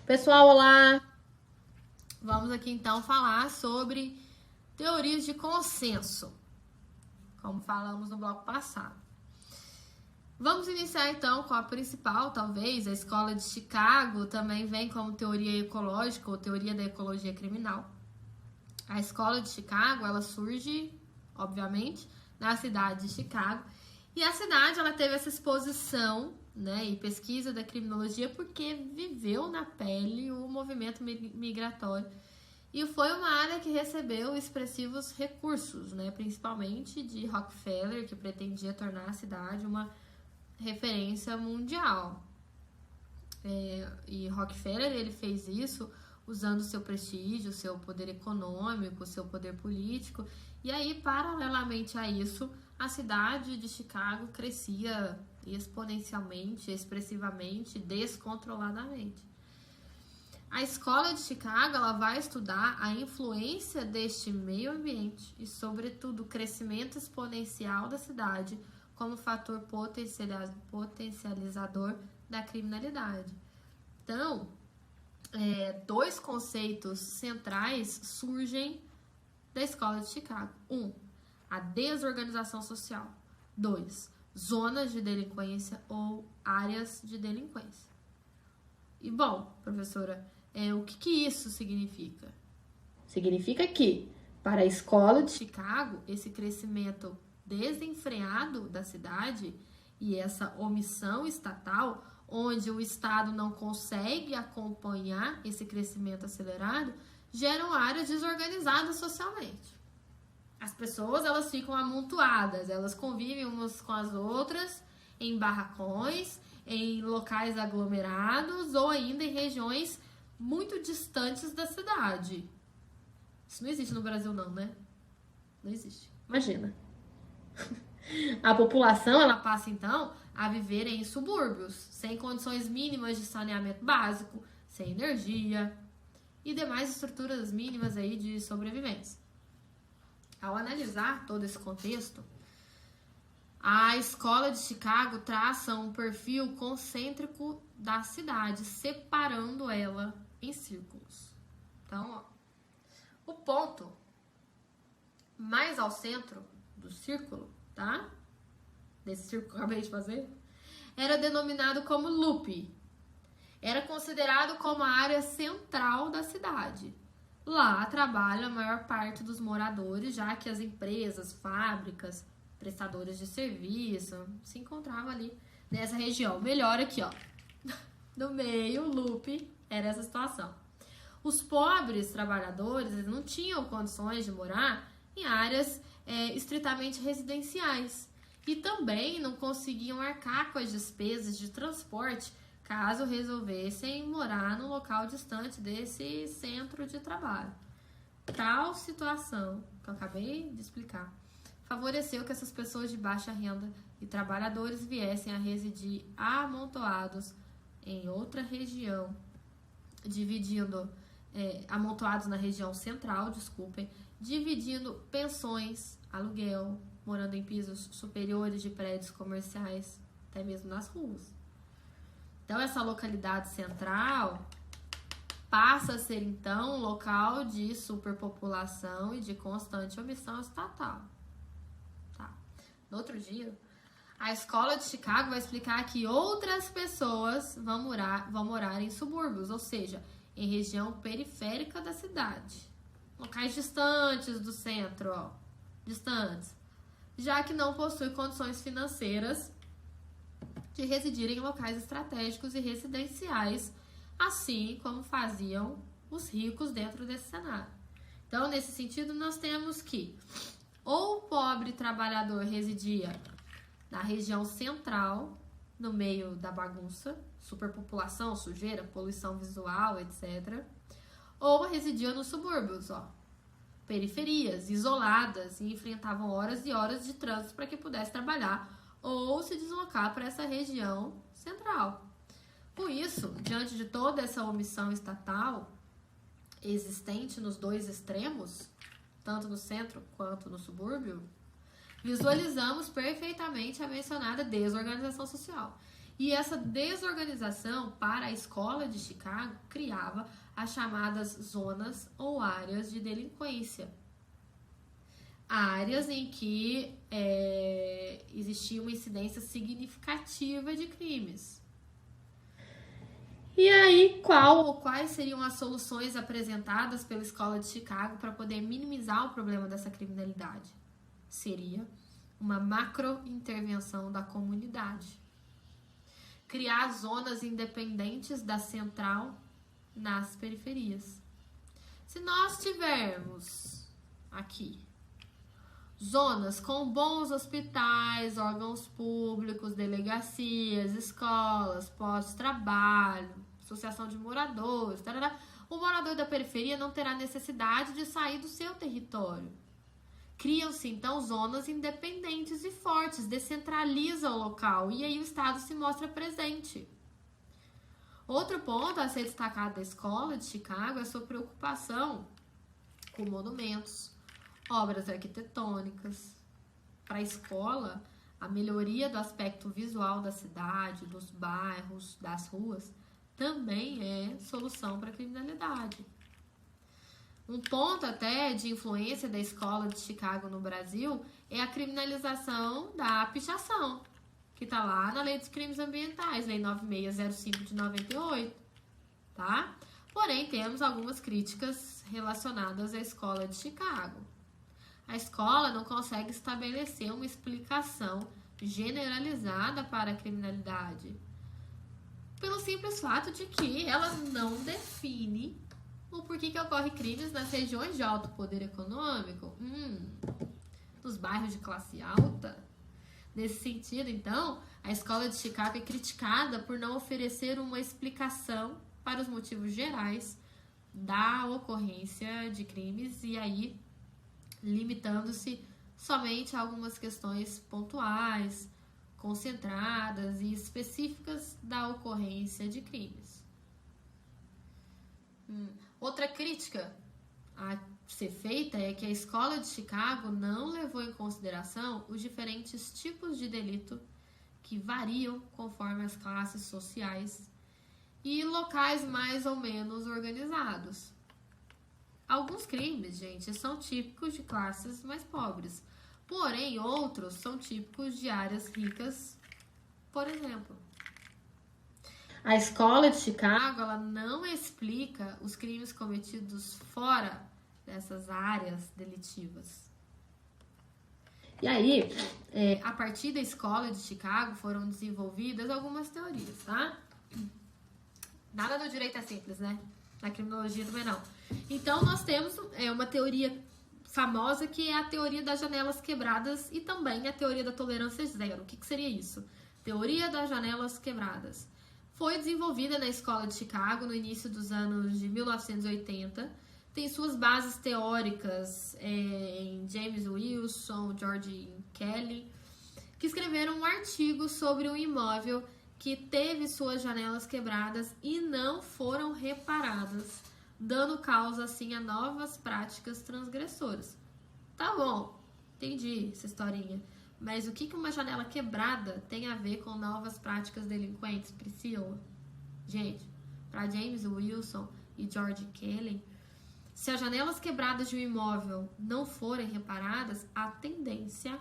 Pessoal, olá! Vamos aqui então falar sobre teorias de consenso, como falamos no bloco passado. Vamos iniciar então com a principal, talvez, a Escola de Chicago também vem como teoria ecológica ou teoria da ecologia criminal. A Escola de Chicago, ela surge, obviamente, na cidade de Chicago, e a cidade ela teve essa exposição, né, e pesquisa da criminologia porque viveu na pele o movimento migratório e foi uma área que recebeu expressivos recursos, né, principalmente de Rockefeller, que pretendia tornar a cidade uma referência mundial. E Rockefeller ele fez isso usando seu prestígio, seu poder econômico, seu poder político, e aí, paralelamente a isso, a cidade de Chicago crescia exponencialmente, expressivamente, descontroladamente. A Escola de Chicago ela vai estudar a influência deste meio ambiente e, sobretudo, o crescimento exponencial da cidade como fator potencializador da criminalidade. Então, dois conceitos centrais surgem da Escola de Chicago. 1. A desorganização social. 2. Zonas de delinquência ou áreas de delinquência. E, bom, professora, o que isso significa? Significa que, para a Escola de Chicago, esse crescimento desenfreado da cidade e essa omissão estatal, onde o Estado não consegue acompanhar esse crescimento acelerado, geram áreas desorganizadas socialmente. As pessoas elas ficam amontoadas, elas convivem umas com as outras em barracões, em locais aglomerados ou ainda em regiões muito distantes da cidade. Isso não existe no Brasil não, né? Não existe. Imagina. A população ela passa então a viver em subúrbios, sem condições mínimas de saneamento básico, sem energia e demais estruturas mínimas aí de sobrevivência. Ao analisar todo esse contexto, a Escola de Chicago traça um perfil concêntrico da cidade, separando ela em círculos. Então, o ponto mais ao centro do círculo, tá? Desse círculo que eu acabei de fazer, era denominado como loop. Era considerado como a área central da cidade. Lá trabalha a maior parte dos moradores, já que as empresas, fábricas, prestadores de serviço se encontravam ali nessa região. Melhor aqui, ó. No meio, loop, era essa situação. Os pobres trabalhadores eles não tinham condições de morar em áreas estritamente residenciais e também não conseguiam arcar com as despesas de transporte caso resolvessem morar num local distante desse centro de trabalho. Tal situação que eu acabei de explicar favoreceu que essas pessoas de baixa renda e trabalhadores viessem a residir amontoados em outra região, amontoados na região central, dividindo pensões, aluguel, morando em pisos superiores de prédios comerciais, até mesmo nas ruas. Então, essa localidade central passa a ser, então, um local de superpopulação e de constante omissão estatal. Tá. No outro dia, a Escola de Chicago vai explicar que outras pessoas vão morar em subúrbios, ou seja, em região periférica da cidade. Locais distantes do centro, distantes, já que não possui condições financeiras de residir em locais estratégicos e residenciais, assim como faziam os ricos dentro desse cenário. Então, nesse sentido, nós temos que ou o pobre trabalhador residia na região central, no meio da bagunça, superpopulação, sujeira, poluição visual, etc., ou residiam nos subúrbios, periferias, isoladas, e enfrentavam horas e horas de trânsito para que pudesse trabalhar ou se deslocar para essa região central. Com isso, diante de toda essa omissão estatal existente nos dois extremos, tanto no centro quanto no subúrbio, visualizamos perfeitamente a mencionada desorganização social. E essa desorganização para a escola de Chicago criava as chamadas zonas ou áreas de delinquência. Áreas em que existia uma incidência significativa de crimes. E aí, quais seriam as soluções apresentadas pela escola de Chicago para poder minimizar o problema dessa criminalidade? Seria uma macro-intervenção da comunidade. Criar zonas independentes da central nas periferias. Se nós tivermos aqui zonas com bons hospitais, órgãos públicos, delegacias, escolas, postos de trabalho, associação de moradores, o morador da periferia não terá necessidade de sair do seu território. Criam-se, então, zonas independentes e fortes, descentraliza o local e aí o Estado se mostra presente. Outro ponto a ser destacado da escola de Chicago é a sua preocupação com monumentos, obras arquitetônicas. Para a escola, a melhoria do aspecto visual da cidade, dos bairros, das ruas, também é solução para a criminalidade. Um ponto até de influência da escola de Chicago no Brasil é a criminalização da pichação, que está lá na Lei dos Crimes Ambientais, Lei 9605 de 98, tá? Porém, temos algumas críticas relacionadas à escola de Chicago. A escola não consegue estabelecer uma explicação generalizada para a criminalidade, pelo simples fato de que ela não define o porquê que ocorre crimes nas regiões de alto poder econômico, nos bairros de classe alta. Nesse sentido, então, a escola de Chicago é criticada por não oferecer uma explicação para os motivos gerais da ocorrência de crimes e aí limitando-se somente a algumas questões pontuais, concentradas e específicas da ocorrência de crimes. Outra crítica a ser feita é que a escola de Chicago não levou em consideração os diferentes tipos de delito que variam conforme as classes sociais e locais mais ou menos organizados. Alguns crimes, gente, são típicos de classes mais pobres, porém outros são típicos de áreas ricas, por exemplo. A escola de Chicago, ela não explica os crimes cometidos fora dessas áreas delitivas. E aí, a partir da escola de Chicago, foram desenvolvidas algumas teorias, tá? Nada do direito é simples, né? Na criminologia também não. Então, nós temos uma teoria famosa que é a teoria das janelas quebradas e também a teoria da tolerância zero. O que seria isso? Teoria das janelas quebradas. Foi desenvolvida na escola de Chicago no início dos anos de 1980. Tem suas bases teóricas em James Wilson, George Kelly, que escreveram um artigo sobre um imóvel que teve suas janelas quebradas e não foram reparadas, dando causa, assim, a novas práticas transgressoras. Tá bom, entendi essa historinha. Mas o que uma janela quebrada tem a ver com novas práticas delinquentes, Priscila? Gente, para James Wilson e George Kelly, se as janelas quebradas de um imóvel não forem reparadas, a tendência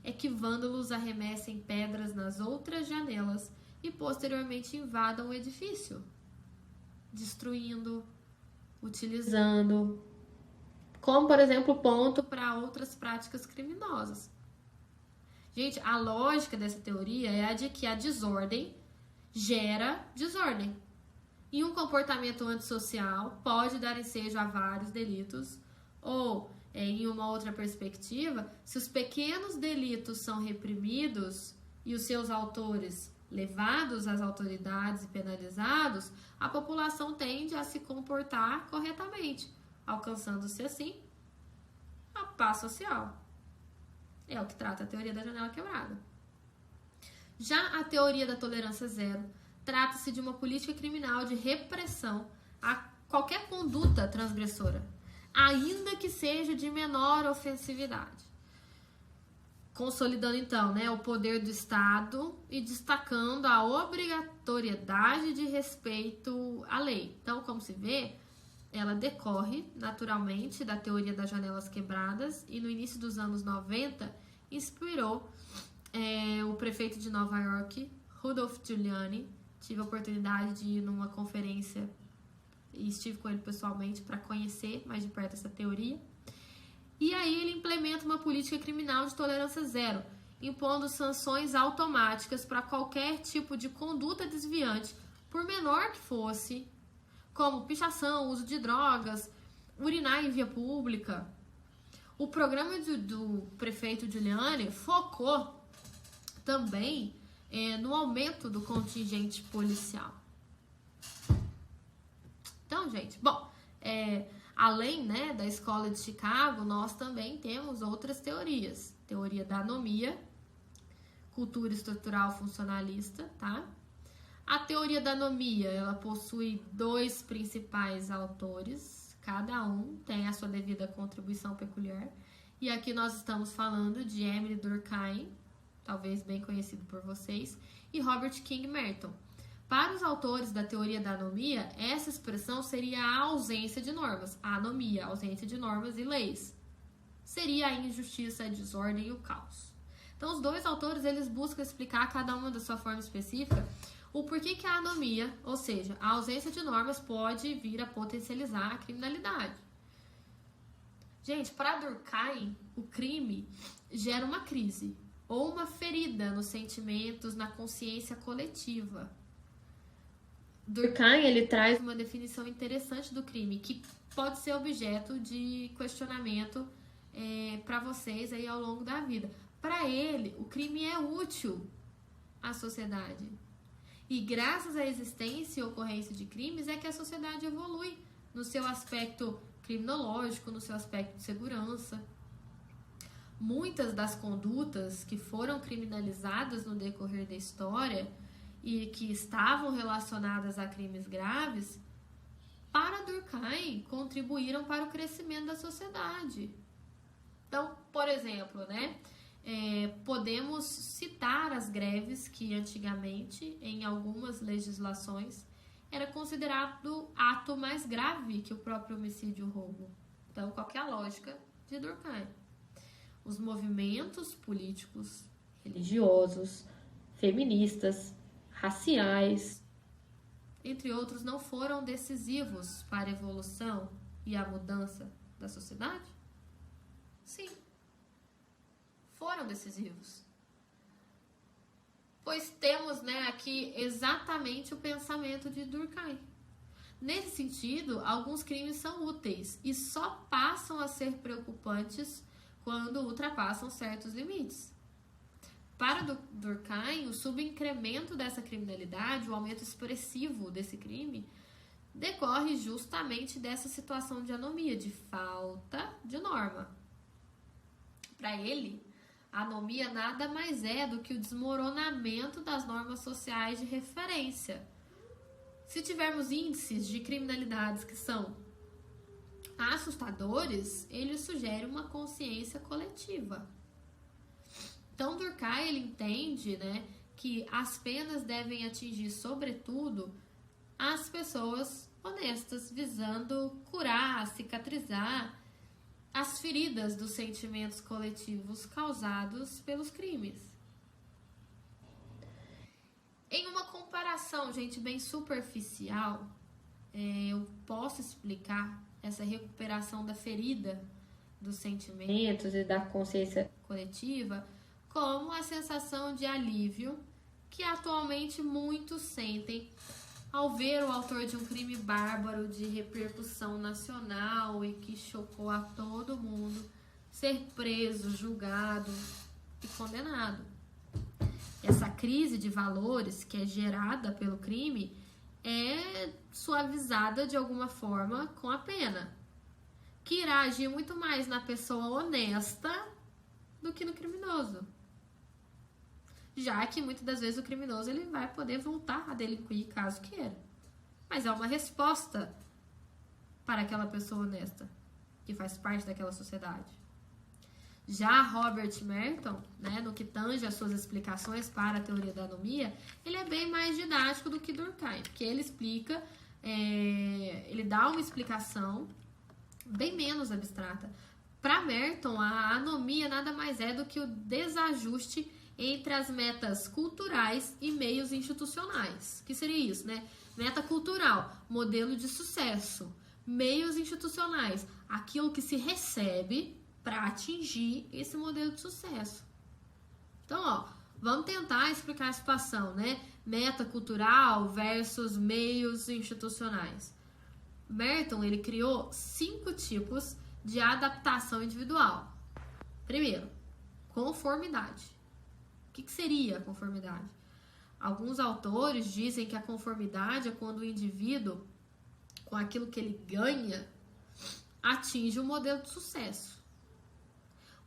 é que vândalos arremessem pedras nas outras janelas e posteriormente invadam o edifício, destruindo, utilizando, como, por exemplo, ponto para outras práticas criminosas. Gente, a lógica dessa teoria é a de que a desordem gera desordem. E um comportamento antissocial pode dar ensejo a vários delitos. Ou, em uma outra perspectiva, se os pequenos delitos são reprimidos e os seus autores levados às autoridades e penalizados, a população tende a se comportar corretamente, alcançando-se assim a paz social. É o que trata a teoria da janela quebrada. Já a teoria da tolerância zero trata-se de uma política criminal de repressão a qualquer conduta transgressora, ainda que seja de menor ofensividade. consolidando então, né, o poder do Estado e destacando a obrigatoriedade de respeito à lei. Então, como se vê, ela decorre naturalmente da teoria das janelas quebradas e no início dos anos 90 inspirou o prefeito de Nova York, Rudolph Giuliani. Tive a oportunidade de ir numa conferência e estive com ele pessoalmente para conhecer mais de perto essa teoria. E aí ele implementa uma política criminal de tolerância zero, impondo sanções automáticas para qualquer tipo de conduta desviante, por menor que fosse, como pichação, uso de drogas, urinar em via pública. O programa do prefeito Giuliani focou também no aumento do contingente policial. Então, gente, bom, além, né, da escola de Chicago, nós também temos outras teorias. Teoria da anomia, cultura estrutural funcionalista, tá? A teoria da anomia, ela possui 2 principais autores, cada um tem a sua devida contribuição peculiar. E aqui nós estamos falando de Emile Durkheim, talvez bem conhecido por vocês, e Robert King Merton. Para os autores da teoria da anomia, essa expressão seria a ausência de normas. A anomia, a ausência de normas e leis. Seria a injustiça, a desordem e o caos. Então, os 2 autores, eles buscam explicar, cada uma da sua forma específica, o porquê que a anomia, ou seja, a ausência de normas, pode vir a potencializar a criminalidade. Gente, para Durkheim, o crime gera uma crise ou uma ferida nos sentimentos, na consciência coletiva. Durkheim, ele traz uma definição interessante do crime, que pode ser objeto de questionamento para vocês aí ao longo da vida. Para ele, o crime é útil à sociedade. E graças à existência e ocorrência de crimes é que a sociedade evolui no seu aspecto criminológico, no seu aspecto de segurança. Muitas das condutas que foram criminalizadas no decorrer da história e que estavam relacionadas a crimes graves, para Durkheim, contribuíram para o crescimento da sociedade. Então, por exemplo, né, podemos citar as greves que antigamente, em algumas legislações, era considerado ato mais grave que o próprio homicídio ou roubo. Então, qual que é a lógica de Durkheim? Os movimentos políticos, religiosos, feministas, raciais, entre outros, não foram decisivos para a evolução e a mudança da sociedade? Sim, foram decisivos. Pois temos, né, aqui exatamente o pensamento de Durkheim. Nesse sentido, alguns crimes são úteis e só passam a ser preocupantes quando ultrapassam certos limites. Para Durkheim, o subincremento dessa criminalidade, o aumento expressivo desse crime, decorre justamente dessa situação de anomia, de falta de norma. Para ele, a anomia nada mais é do que o desmoronamento das normas sociais de referência. Se tivermos índices de criminalidades que são assustadores, ele sugere uma consciência coletiva. Então, Durkheim, ele entende, né, que as penas devem atingir, sobretudo, as pessoas honestas, visando curar, cicatrizar as feridas dos sentimentos coletivos causados pelos crimes. Em uma comparação, gente, bem superficial, eu posso explicar essa recuperação da ferida dos sentimentos e da consciência coletiva como a sensação de alívio que atualmente muitos sentem ao ver o autor de um crime bárbaro de repercussão nacional e que chocou a todo mundo ser preso, julgado e condenado. Essa crise de valores que é gerada pelo crime é suavizada de alguma forma com a pena, que irá agir muito mais na pessoa honesta do que no criminoso. Já que muitas das vezes o criminoso ele vai poder voltar a delinquir caso queira. Mas é uma resposta para aquela pessoa honesta, que faz parte daquela sociedade. Já Robert Merton, né, no que tange as suas explicações para a teoria da anomia, ele é bem mais didático do que Durkheim, porque ele explica, ele dá uma explicação bem menos abstrata. Para Merton, a anomia nada mais é do que o desajuste entre as metas culturais e meios institucionais. O que seria isso, né? Meta cultural, modelo de sucesso. Meios institucionais, aquilo que se recebe para atingir esse modelo de sucesso. Então, ó, vamos tentar explicar a situação, né? Meta cultural versus meios institucionais. Merton, ele criou 5 tipos de adaptação individual. Primeiro, conformidade. O que seria a conformidade? Alguns autores dizem que a conformidade é quando o indivíduo, com aquilo que ele ganha, atinge um modelo de sucesso.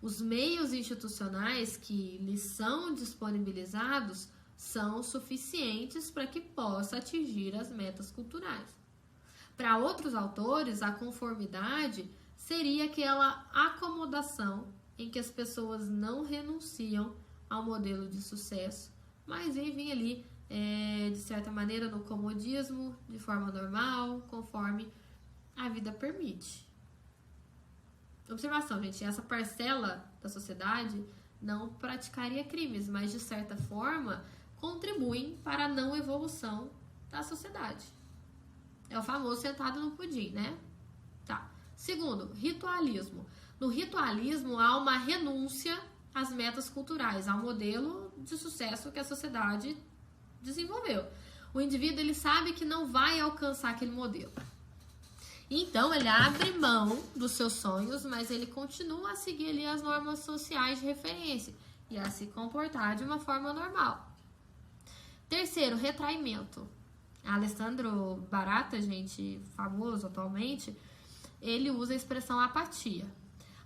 Os meios institucionais que lhe são disponibilizados são suficientes para que possa atingir as metas culturais. Para outros autores, a conformidade seria aquela acomodação em que as pessoas não renunciam ao modelo de sucesso, mas vivem ali, de certa maneira, no comodismo, de forma normal, conforme a vida permite. Observação, gente, essa parcela da sociedade não praticaria crimes, mas de certa forma contribuem para a não evolução da sociedade. É o famoso sentado no pudim, né? Tá. Segundo, ritualismo. No ritualismo há uma renúncia às metas culturais, ao modelo de sucesso que a sociedade desenvolveu. O indivíduo, ele sabe que não vai alcançar aquele modelo. Então, ele abre mão dos seus sonhos, mas ele continua a seguir ali as normas sociais de referência e a se comportar de uma forma normal. Terceiro, retraimento. Alessandro Barata, gente, famoso atualmente, ele usa a expressão apatia.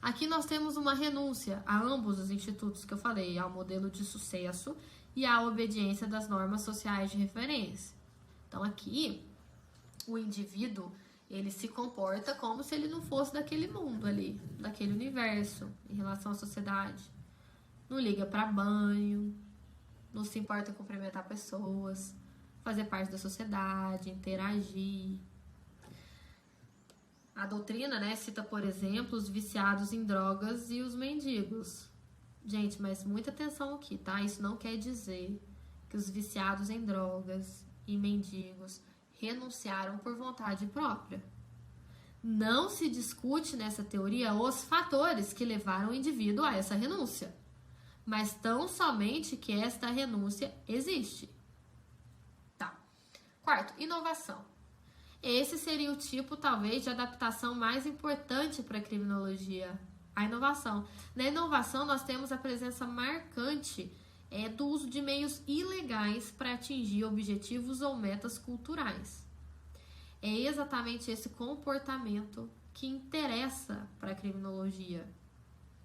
Aqui nós temos uma renúncia a ambos os institutos que eu falei, ao modelo de sucesso e à obediência das normas sociais de referência. Então, aqui, o indivíduo, ele se comporta como se ele não fosse daquele mundo ali, daquele universo, em relação à sociedade. Não liga para banho, não se importa em cumprimentar pessoas, fazer parte da sociedade, interagir. A doutrina, né, cita, por exemplo, os viciados em drogas e os mendigos. Gente, mas muita atenção aqui, tá? Isso não quer dizer que os viciados em drogas e mendigos renunciaram por vontade própria. Não se discute nessa teoria os fatores que levaram o indivíduo a essa renúncia, mas tão somente que esta renúncia existe. Tá. Quarto, inovação. Esse seria o tipo, talvez, de adaptação mais importante para a criminologia, a inovação. Na inovação, nós temos a presença marcante do uso de meios ilegais para atingir objetivos ou metas culturais. É exatamente esse comportamento que interessa para a criminologia,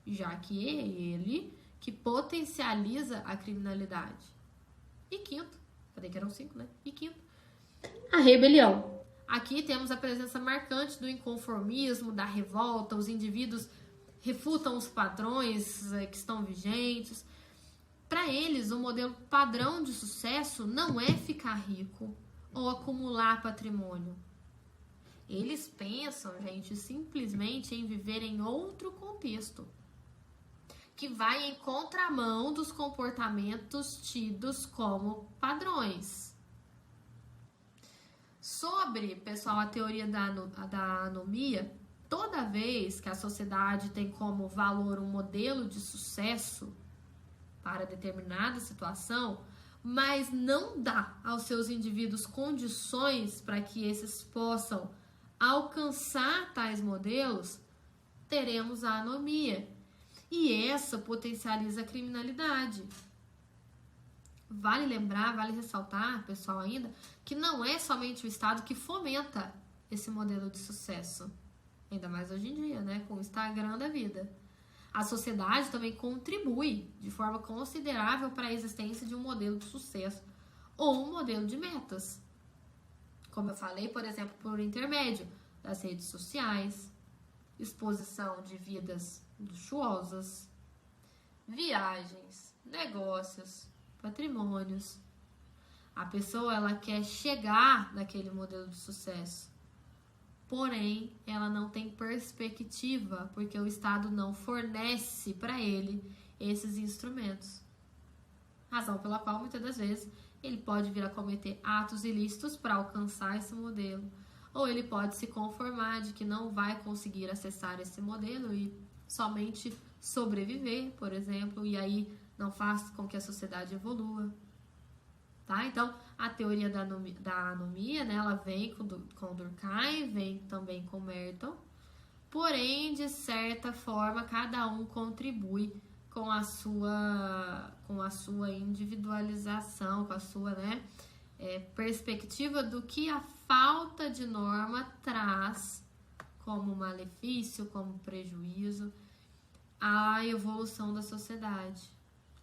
já que é ele que potencializa a criminalidade. E quinto, falei que eram 5, né? E quinto, a rebelião. Aqui temos a presença marcante do inconformismo, da revolta, os indivíduos refutam os padrões que estão vigentes. Para eles, o modelo padrão de sucesso não é ficar rico ou acumular patrimônio. Eles pensam, gente, simplesmente em viver em outro contexto, que vai em contramão dos comportamentos tidos como padrões. Sobre, pessoal, a teoria da anomia, toda vez que a sociedade tem como valor um modelo de sucesso para determinada situação, mas não dá aos seus indivíduos condições para que esses possam alcançar tais modelos, teremos a anomia. E essa potencializa a criminalidade. Vale lembrar, vale ressaltar, pessoal, ainda, que não é somente o Estado que fomenta esse modelo de sucesso. Ainda mais hoje em dia, né? Com o Instagram da vida. A sociedade também contribui de forma considerável para a existência de um modelo de sucesso ou um modelo de metas. Como eu falei, por exemplo, por intermédio das redes sociais, exposição de vidas luxuosas, viagens, negócios, patrimônios. A pessoa, ela quer chegar naquele modelo de sucesso. Porém, ela não tem perspectiva, porque o Estado não fornece para ele esses instrumentos. Razão pela qual, muitas das vezes, ele pode vir a cometer atos ilícitos para alcançar esse modelo. Ou ele pode se conformar de que não vai conseguir acessar esse modelo e somente sobreviver, por exemplo, e aí não faz com que a sociedade evolua. Tá? Então, a teoria da anomia, né, ela vem com Durkheim, vem também com Merton, porém, de certa forma, cada um contribui com a sua individualização, com a sua, né, perspectiva do que a falta de norma traz como malefício, como prejuízo à evolução da sociedade.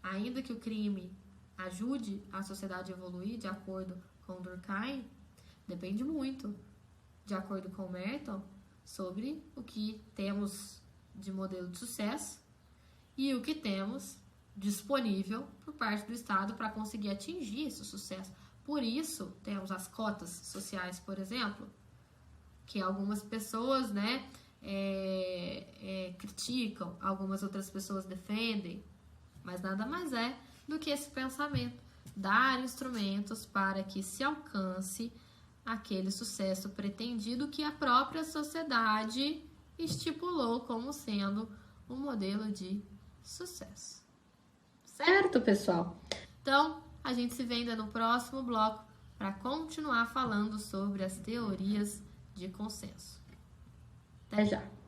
Ainda que o crime ajude a sociedade a evoluir, de acordo com Durkheim, depende muito, de acordo com Merton, sobre o que temos de modelo de sucesso e o que temos disponível por parte do Estado para conseguir atingir esse sucesso. Por isso, temos as cotas sociais, por exemplo, que algumas pessoas, né, criticam, algumas outras pessoas defendem, mas nada mais é do que esse pensamento, dar instrumentos para que se alcance aquele sucesso pretendido que a própria sociedade estipulou como sendo um modelo de sucesso. Certo, pessoal? Então, a gente se vê ainda no próximo bloco para continuar falando sobre as teorias de consenso. Até já!